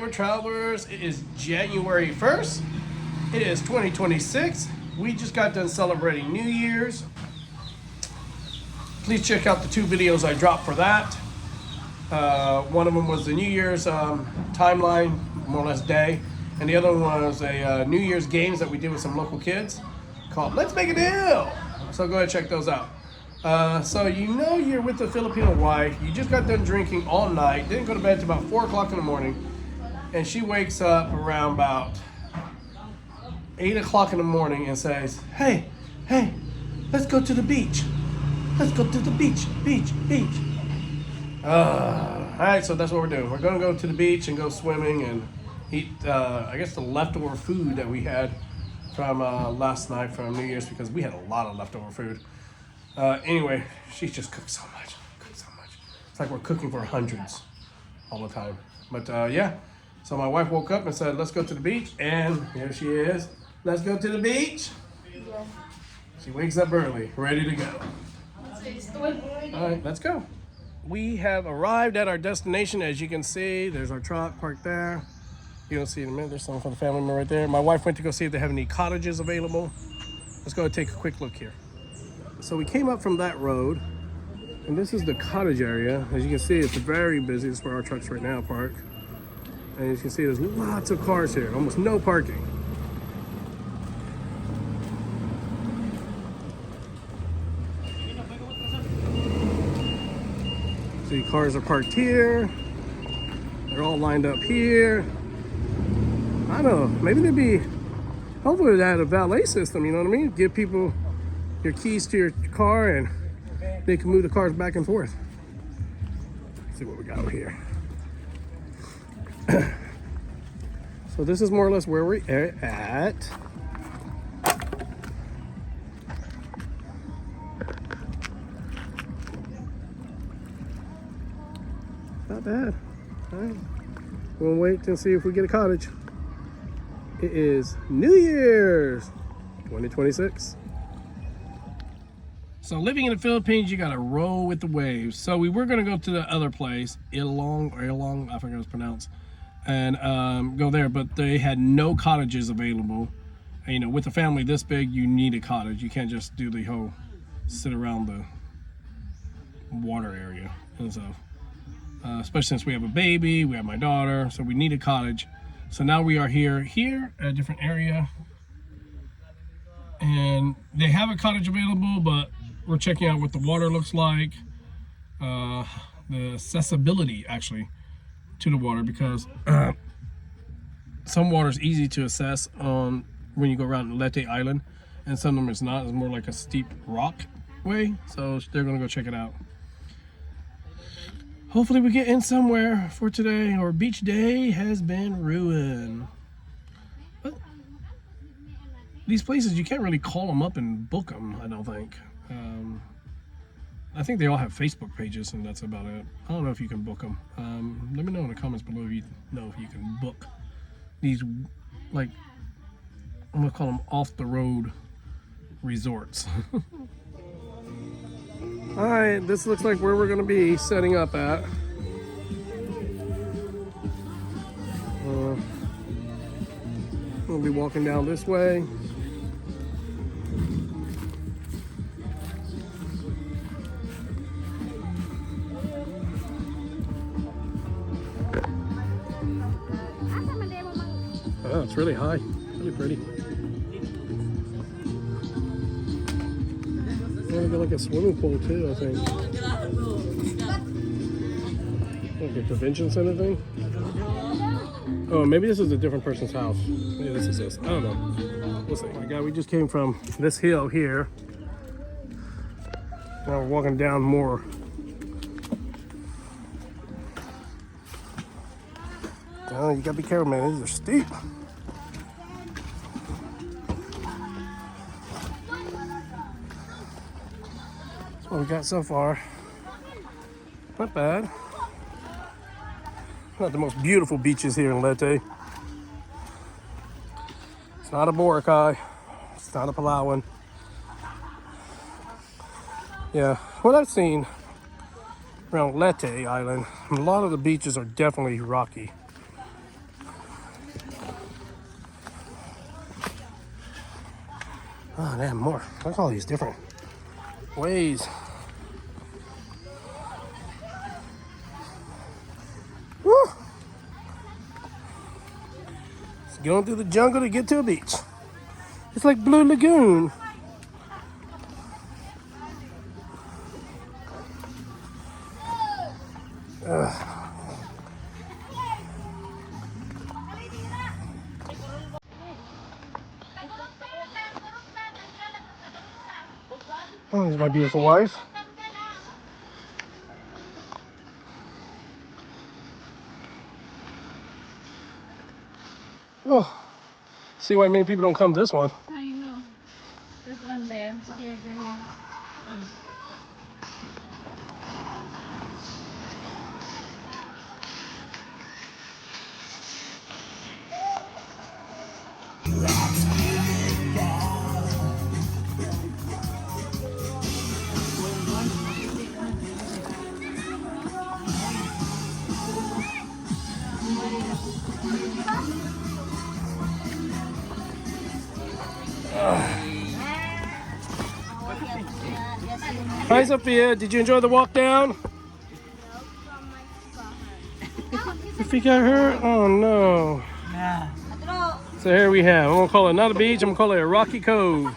River Travelers. It is January 1st. It is 2026. We just got done celebrating New Year's. Please check out the two videos I dropped for that. One of them was the New Year's timeline, more or less day. And the other one was a New Year's games that we did with some local kids called Let's Make a Deal. So go ahead and check those out. So you know you're with a Filipino wife. You just got done drinking all night. Didn't go to bed till about 4 o'clock in the morning. And she wakes up around about 8 o'clock in the morning and says, hey, let's go to the beach. Let's go to the beach. All right, so that's what we're doing. We're going to go to the beach and go swimming and eat, I guess, the leftover food that we had from last night from New Year's, because we had a lot of leftover food. Anyway, she just cooks so much. It's like we're cooking for hundreds all the time. But yeah, so my wife woke up and said, let's go to the beach. And here she is. Let's go to the beach. Yeah. She wakes up early, ready to go. All right, let's go. We have arrived at our destination. As you can see, there's our truck parked there. You'll see in a minute. There's someone for the family member right there. My wife went to go see if they have any cottages available. Let's go and take a quick look here. So we came up from that road, and this is the cottage area. As you can see, it's very busy. This is where our truck's right now parked. And as you can see, there's lots of cars here, almost no parking. See, cars are parked here. They're all lined up here. I don't know, maybe they'd be, hopefully they had a valet system, you know what I mean? Give people your keys to your car and they can move the cars back and forth. Let's see what we got over here. So this is more or less where we're at. Not bad. All right. We'll wait and see if we get a cottage. It is New Year's 2026. So living in the Philippines, you gotta roll with the waves. So we were gonna go to the other place, Ilong, I forget how it's pronounced, and go there, but they had no cottages available. And, you know, with a family this big, you need a cottage. You can't just do the whole sit around the water area and stuff. Especially since we have a baby, we have my daughter, so we need a cottage. So now we are here at a different area, and they have a cottage available, but we're checking out what the water looks like, the accessibility actually to the water, because some water is easy to assess on when you go around Leyte Island, and some of them is not. It's more like a steep rock way, so they're gonna go check it out. Hopefully we get in somewhere for today. Our beach day has been ruined. But these places, you can't really call them up and book them, I don't think. I think they all have Facebook pages, and that's about it. I don't know if you can book them. Let me know in the comments below if you know if you can book these, like, I'm gonna call them off-the-road resorts. All right, this looks like where we're gonna be setting up at. We'll be walking down this way. Oh, it's really high, really pretty. There's like a swimming pool too, I think. Like a convention center thing. Oh, maybe this is a different person's house. Maybe this is this. I don't know. We'll see. Oh my God, we just came from this hill here. Now we're walking down more. Oh, you gotta be careful, man. These are steep. That's what we got so far. Not bad. Not the most beautiful beaches here in Leyte. It's not a Boracay. It's not a Palawan. Yeah, what I've seen around Leyte Island, a lot of the beaches are definitely rocky. Oh, damn, more. Look at all these different ways. Woo! It's going through the jungle to get to a beach. It's like Blue Lagoon. Oh, there's my beautiful wife. Oh, see why many people don't come to this one. I know. There's one there. Here, here. Hi, Sophia. Did you enjoy the walk down? Your feet got hurt? Oh, no. So here we have, I'm going to call it not a beach, I'm going to call it a rocky cove.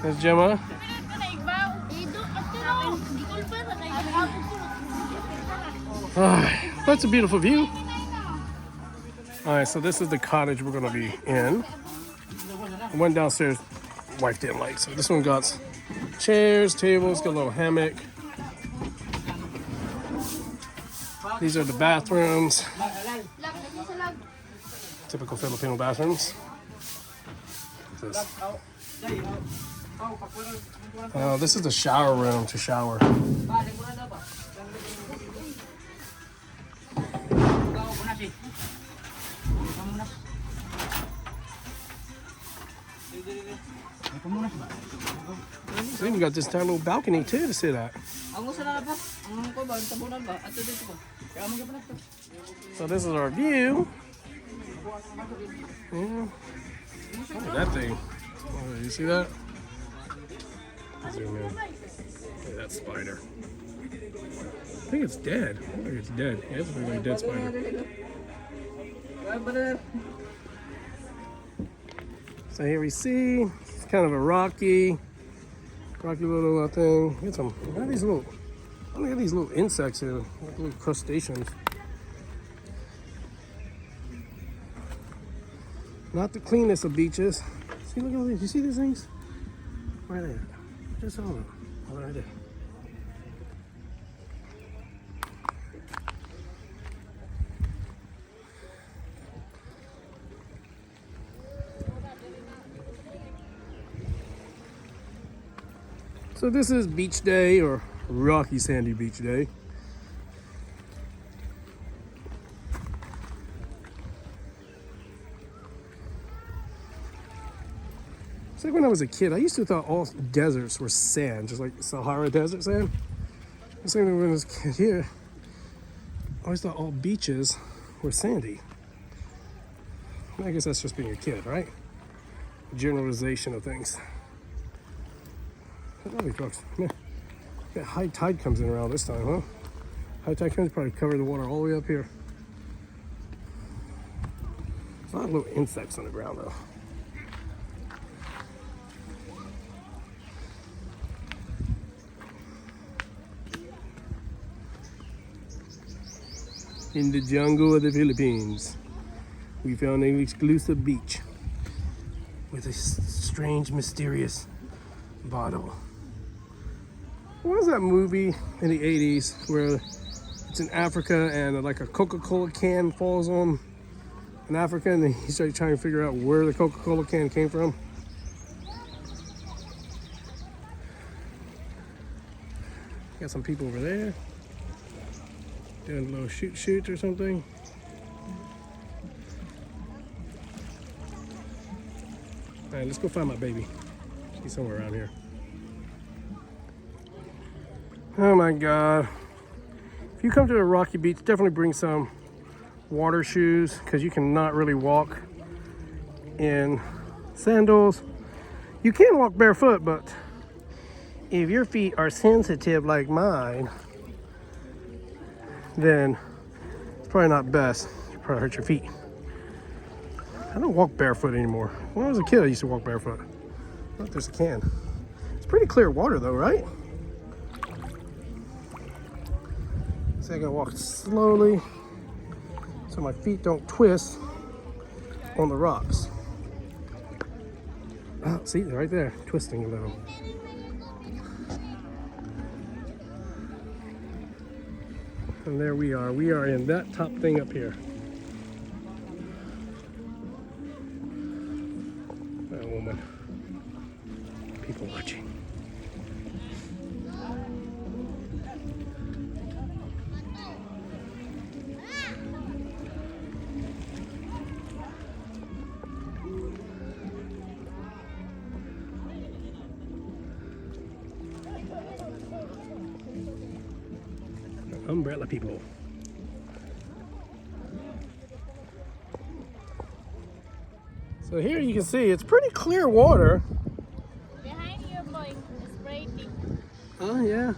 There's Gemma. That's a beautiful view. All right, so this is the cottage we're going to be in. I went downstairs, wife didn't like, so this one got chairs, tables, got a little hammock. These are the bathrooms. Typical Filipino bathrooms. This is the shower room to shower. So we got this tiny little balcony too to sit at. So this is our view. Yeah. Look at that thing. Oh, you see that? Zoom in. Look at that spider. I think it's dead. I think it's dead. Yeah, it's a really dead spider. So here we see, it's kind of a rocky little thing. Look at these little insects here, like little crustaceans. Not the cleanest of beaches. See, look at all these. You see these things? Where are they at? Just all of them. Oh, right there. So this is beach day, or rocky sandy beach day. It's like when I was a kid, I used to thought all deserts were sand, just like Sahara Desert sand. It's like when I was a kid here, I always thought all beaches were sandy. I guess that's just being a kid, right? Generalization of things. Lovely folks. Yeah, high tide comes in around this time, huh? High tide comes probably cover the water all the way up here. There's a lot of little insects on the ground though. In the jungle of the Philippines, we found an exclusive beach with a strange, mysterious bottle. What was that movie in the 80s where it's in Africa and like a Coca-Cola can falls on an African and he's trying to figure out where the Coca-Cola can came from? Got some people over there doing a little shoot or something. All right, let's go find my baby. She's somewhere around here. Oh my God. If you come to a rocky beach, definitely bring some water shoes because you cannot really walk in sandals. You can walk barefoot, but if your feet are sensitive like mine, then it's probably not best. You probably hurt your feet. I don't walk barefoot anymore. When I was a kid, I used to walk barefoot. Oh, there's a can. It's pretty clear water though, right? So I gotta walk slowly so my feet don't twist on the rocks. Oh, see, they're right there, twisting a little. And there we are. We are in that top thing up here. That woman. People watching. Umbrella people. So here you can see it's pretty clear water. Behind you, boy. It's raining. Oh yeah.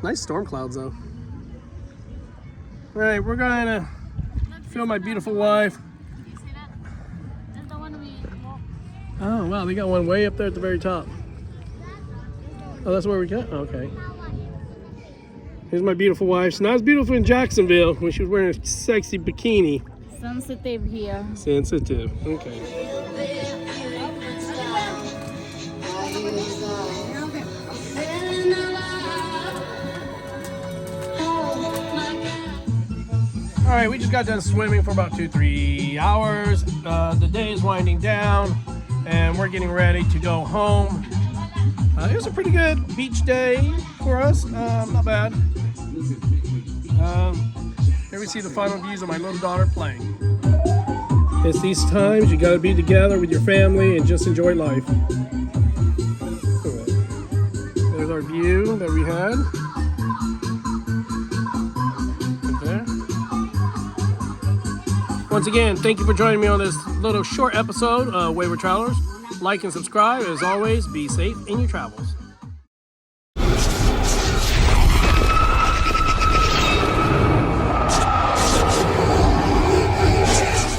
Nice storm clouds though. All right, we're gonna film my beautiful wife. You see that? That's the one we walked. Oh wow, they got one way up there at the very top. Oh, that's where we got. Okay. Here's my beautiful wife. She's not as beautiful in Jacksonville when she was wearing a sexy bikini. Sensitive here. Sensitive. Okay. All right, we just got done swimming for about 2-3 hours. The day is winding down, and we're getting ready to go home. It was a pretty good beach day for us. Not bad. Here we see the final views of my little daughter playing. It's these times you gotta be together with your family and just enjoy life. There's our view that we had. Right there. Once again, thank you for joining me on this little short episode of Wayward Travelers. Like and subscribe. As always, be safe in your travels.